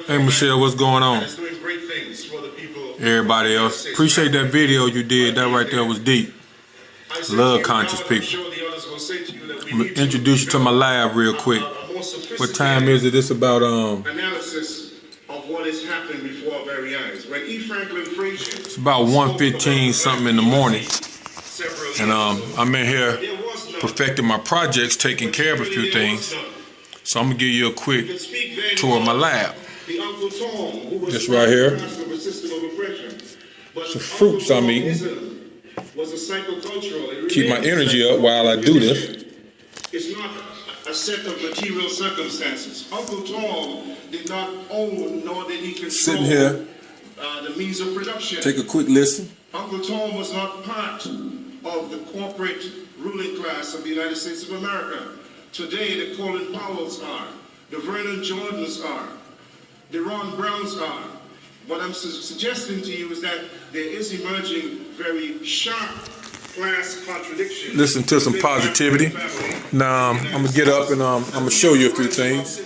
Hey Michelle, what's going on? Everybody else, appreciate that video you did. That right there was deep. Love conscious people. I'm gonna introduce you to my lab real quick. What time is it? It's about analysis of what is happening before our very eyes. When E. Franklin Frazier, it's about 1:15 something in the morning, and I'm in here perfecting my projects, taking care of a few things. So I'm gonna give you a quick tour of my lab. This right here, some fruits I'm eating. Keep my energy up while I do this. It's not a set of material circumstances. Uncle Tom did not own nor did he control sitting here, the means of production. Take a quick listen. Uncle Tom was not part of the corporate ruling class of the United States of America. Today, the Colin Powells are, the Vernon Jordans are, the Ron Browns are. What I'm suggesting to you is that there is emerging very sharp class contradiction. Listen to some positivity. Now, I'm going to get up and I'm going to show you a few things.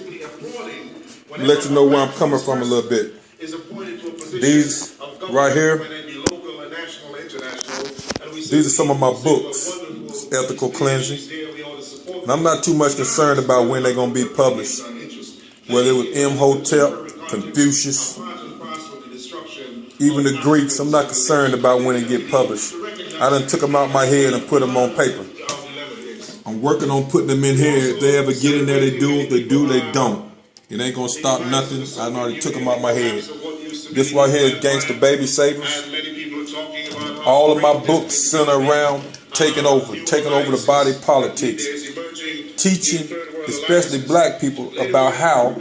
Let you know where I'm coming from a little bit. These right here, these are some of my books. Ethical Cleansing. And I'm not too much concerned about when they're going to be published. Whether it was Imhotep, Confucius, even the Greeks, I'm not concerned about when they get published. I done took them out my head and put them on paper. I'm working on putting them in here. If they ever get in there, they do. If they do, they don't. It ain't going to stop nothing. I already took them out my head. This right here is Gangsta Baby Savers. All of my books center around taking over the body politics. Teaching, especially black people, about how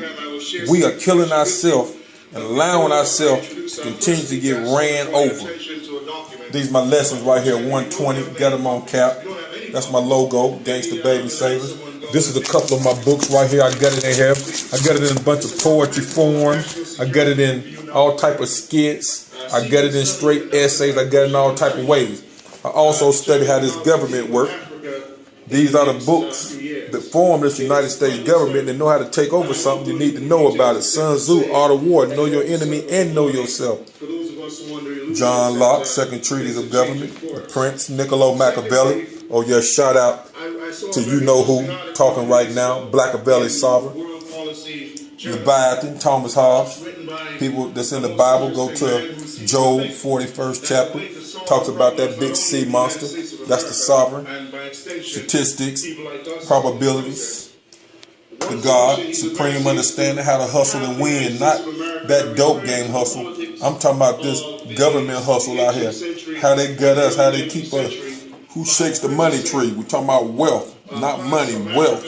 we are killing ourselves and allowing ourselves to continue to get ran over. These are my lessons right here, 120, get them on cap. That's my logo, Gangsta Baby Savers. This is a couple of my books right here. I got it in here. I got it in a bunch of poetry form. I got it in all type of skits. I got it in straight essays. I got it in all type of ways. I also study how this government works. These are the books that form this United States government. They know how to take over something. You need to know about it. Sun Tzu, Art of War, know your enemy and know yourself. John Locke, Second Treatise of Government. The Prince, Niccolo Machiavelli. Oh yeah, shout out to you know who talking right now. Machiavelli Sovereign. Leviathan, Thomas Hobbes. People that's in the Bible, go to Job 41st chapter. Talks about that big sea monster. That's the sovereign. Statistics, probabilities, the God, supreme understanding, how to hustle and win, not that dope game hustle. I'm talking about this government hustle out here. How they gut us, how they keep us. Who shakes the money tree? We're talking about wealth, not money, wealth.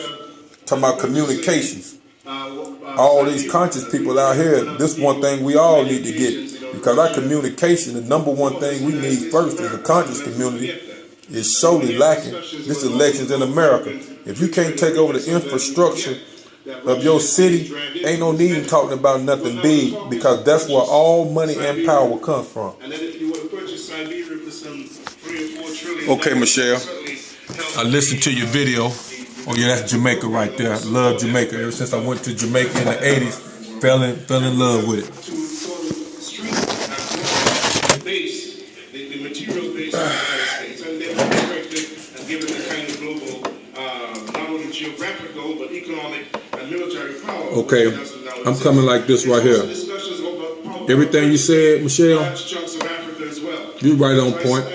Talking about communications. All these conscious people out here, this one thing we all need to get. Because our communication, the number one thing we need first as a conscious community is solely lacking. This election's in America. If you can't take over the infrastructure of your city, ain't no need in talking about nothing big, because that's where all money and power comes from. Okay, Michelle, I listened to your video. Oh yeah, that's Jamaica right there. I love Jamaica. Ever since I went to Jamaica in the 80s, fell in love with it. Okay, I'm coming like this right here. Everything you said, Michelle, you're right on point.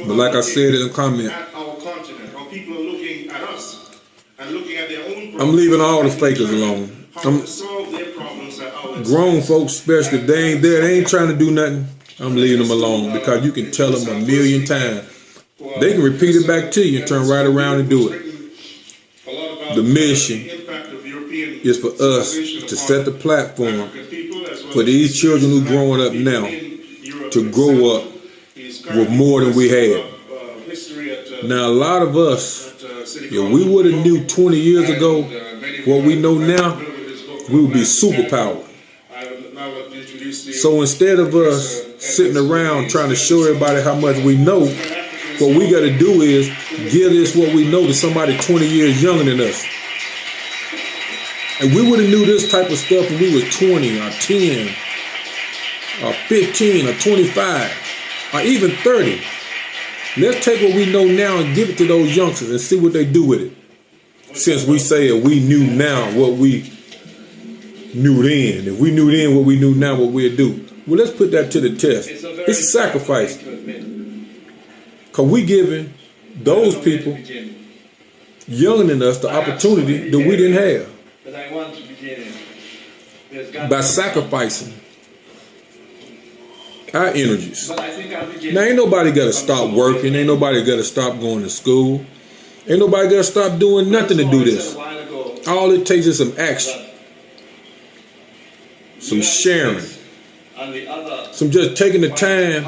But like I said in the comment, I'm leaving all the fakers alone. Grown folks, especially, if they ain't there, they ain't trying to do nothing, I'm leaving them alone, because you can tell them 1,000,000 times. They can repeat it back to you and turn right around and do it. The mission is for us to set the platform for these children who are growing up now to grow up with more than we had. Now, a lot of us, if we would have knew 20 years ago what we know now, we would be superpowered. So instead of us sitting around trying to show everybody how much we know, what we got to do is give this what we know to somebody 20 years younger than us. And we would have knew this type of stuff when we was 20 or 10 or 15 or 25 or even 30. Let's take what we know now and give it to those youngsters and see what they do with it. Since we say that we knew now what we knew then. If we knew then what we knew now, what we'd do. Well, let's put that to the test. It's a sacrifice. Because we giving those people younger than us the opportunity that we didn't have. By sacrificing our energies. Now, ain't nobody got to stop working. Ain't nobody got to stop going to school. Ain't nobody got to stop doing nothing to do this. All it takes is some action. Some sharing. Some just taking the time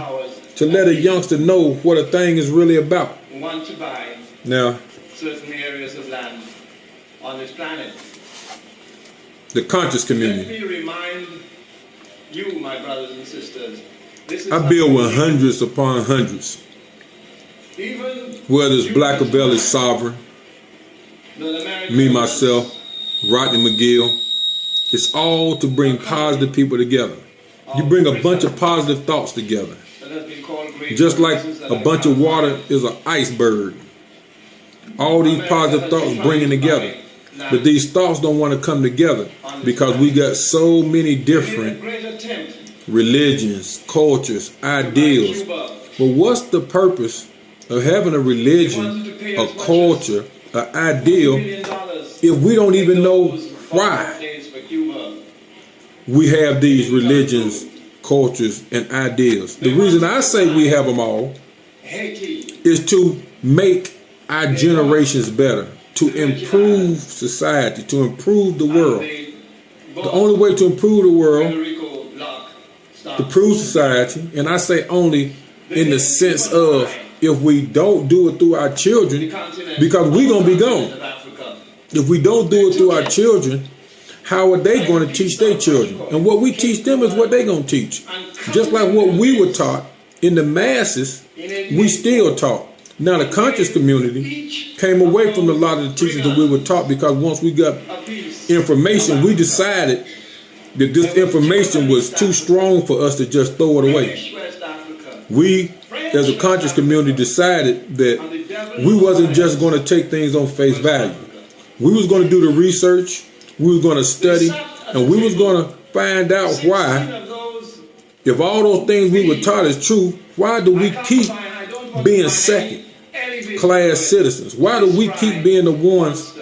to let a youngster know what a thing is really about. Now, certain areas of land on this planet. The conscious community. Let me remind you, my brothers and sisters, I build with hundreds upon hundreds. Whether it's Black Belt is Sovereign, me, myself, Rodney McGill, it's all to bring positive people together. You bring a bunch of positive thoughts together. Just like a bunch of water is an iceberg. All these positive thoughts bringing together. But these thoughts don't want to come together because we got so many different religions, cultures, ideals. But what's the purpose of having a religion, a culture, an ideal if we don't even know why we have these religions, cultures, and ideals? The reason I say we have them all is to make our generations better, to improve society, to improve the world. The only way to improve the world, to improve society, and I say only in the sense of if we don't do it through our children, because we're going to be gone. If we don't do it through our children, how are they going to teach their children? And what we teach them is what they're going to teach. Just like what we were taught in the masses, we still taught. Now the conscious community came away from a lot of the teachings that we were taught because once we got information, we decided that this information was too strong for us to just throw it away. We, as a conscious community, decided that we wasn't just going to take things on face value. We was going to do the research, we was going to study, and we was going to find out why, if all those things we were taught is true, why do we keep being second class citizens? Why do we keep being the ones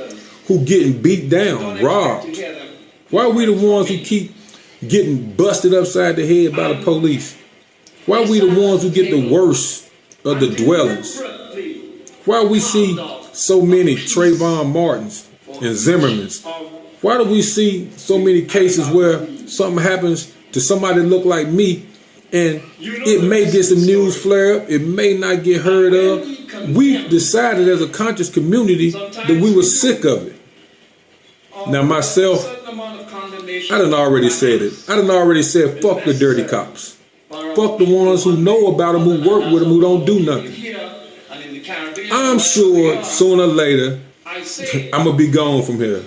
who getting beat down, robbed? Why are we the ones who keep getting busted upside the head by the police? Why are we the ones who get the worst of the dwellings? Why we see so many Trayvon Martins and Zimmermans? Why do we see so many cases where something happens to somebody that look like me and it may get some news flare up, it may not get heard of? We decided as a conscious community that we were sick of it. Now myself, I done already said it. I done already said fuck the dirty cops. Fuck the ones who know about them, who work with them, who don't do nothing. I'm sure sooner or later I'm gonna be gone from here.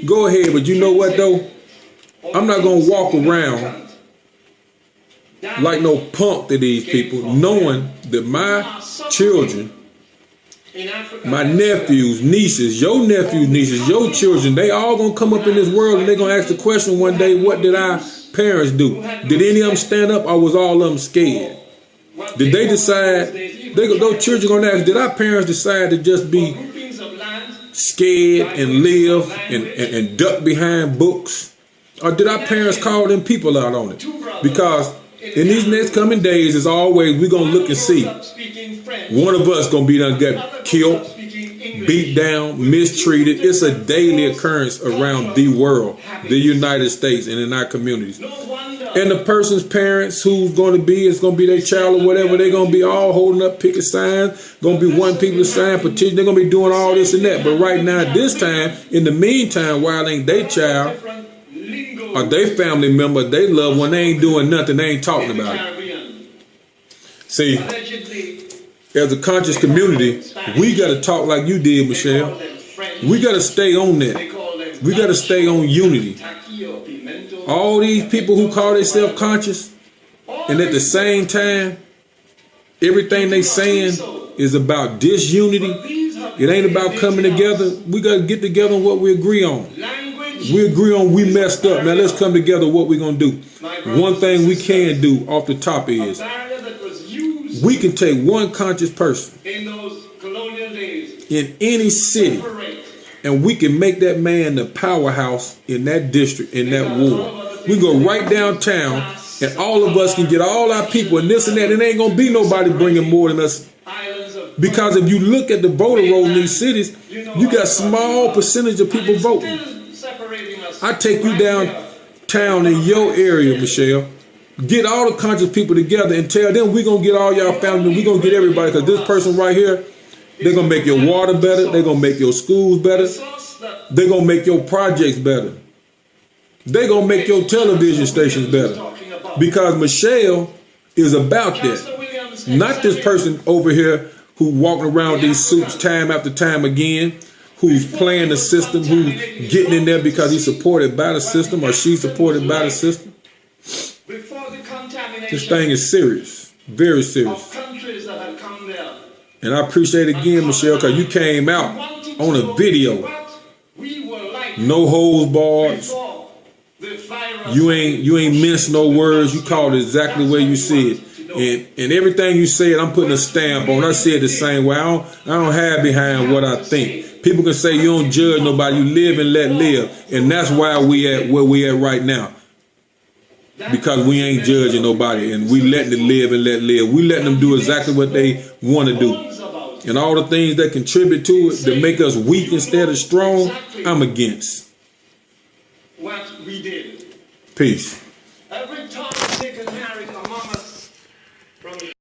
Go ahead, but you know what though? I'm not gonna walk around like no punk to these people, knowing that my children, my nephews, nieces, your nephews, nieces, your children, they all gonna come up in this world and they gonna ask the question one day, what did our parents do? Did any of them stand up or was all of them scared? Did they decide, those children gonna ask, did our parents decide to just be scared and live and duck behind books? Or did our parents call them people out on it? Because in these next coming days, as always, we're going to look and see. One of us going to be done got killed, beat down, mistreated. It's a daily occurrence around the world, the United States, and in our communities. And the person's parents who's going to be, it's going to be their child or whatever, they're going to be all holding up picket signs, going to be wanting people to sign petitions. They're going to be doing all this and that. But right now, this time, in the meantime, while ain't their child or their family member, they loved one, they ain't doing nothing, they ain't talking about it. See, as a conscious community, we got to talk like you did, Michelle. We got to stay on that. We got to stay on unity. All these people who call themselves conscious, and at the same time, everything they saying is about disunity. It ain't about coming together. We got to get together on what we agree on. We agree on we messed up. Now let's come together what we're going to do. One thing we can do off the top is we can take one conscious person in any city and we can make that man the powerhouse in that district, in that ward. We go right downtown and all of us can get all our people and this and that. It ain't going to be nobody bringing more than us. Because if you look at the voter roll in these cities, you got small percentage of people voting. I take you downtown in your area, Michelle. Get all the conscious people together and tell them we're going to get all y'all family. We're going to get everybody because this person right here, they're going to make your water better. They're going to make your schools better. They're going to make your projects better. They're going to make your television stations better. Because Michelle is about that. Not this person over here who walking around with these suits time after time again, who's playing the system, who's getting in there because he's supported by the system or she's supported by the system. This thing is serious, very serious. And I appreciate it again, Michelle, because you came out on a video. No holds barred. You ain't minced no words. You called it exactly the way you said. And everything you said, I'm putting a stamp on. I said the same way. I don't hide behind what I think. People can say you don't judge nobody. You live and let live. And that's why we at where we at right now. Because we ain't judging nobody. And we letting it live and let live. We letting them do exactly what they want to do. And all the things that contribute to it, that make us weak instead of strong, I'm against. What we did. Peace. Every time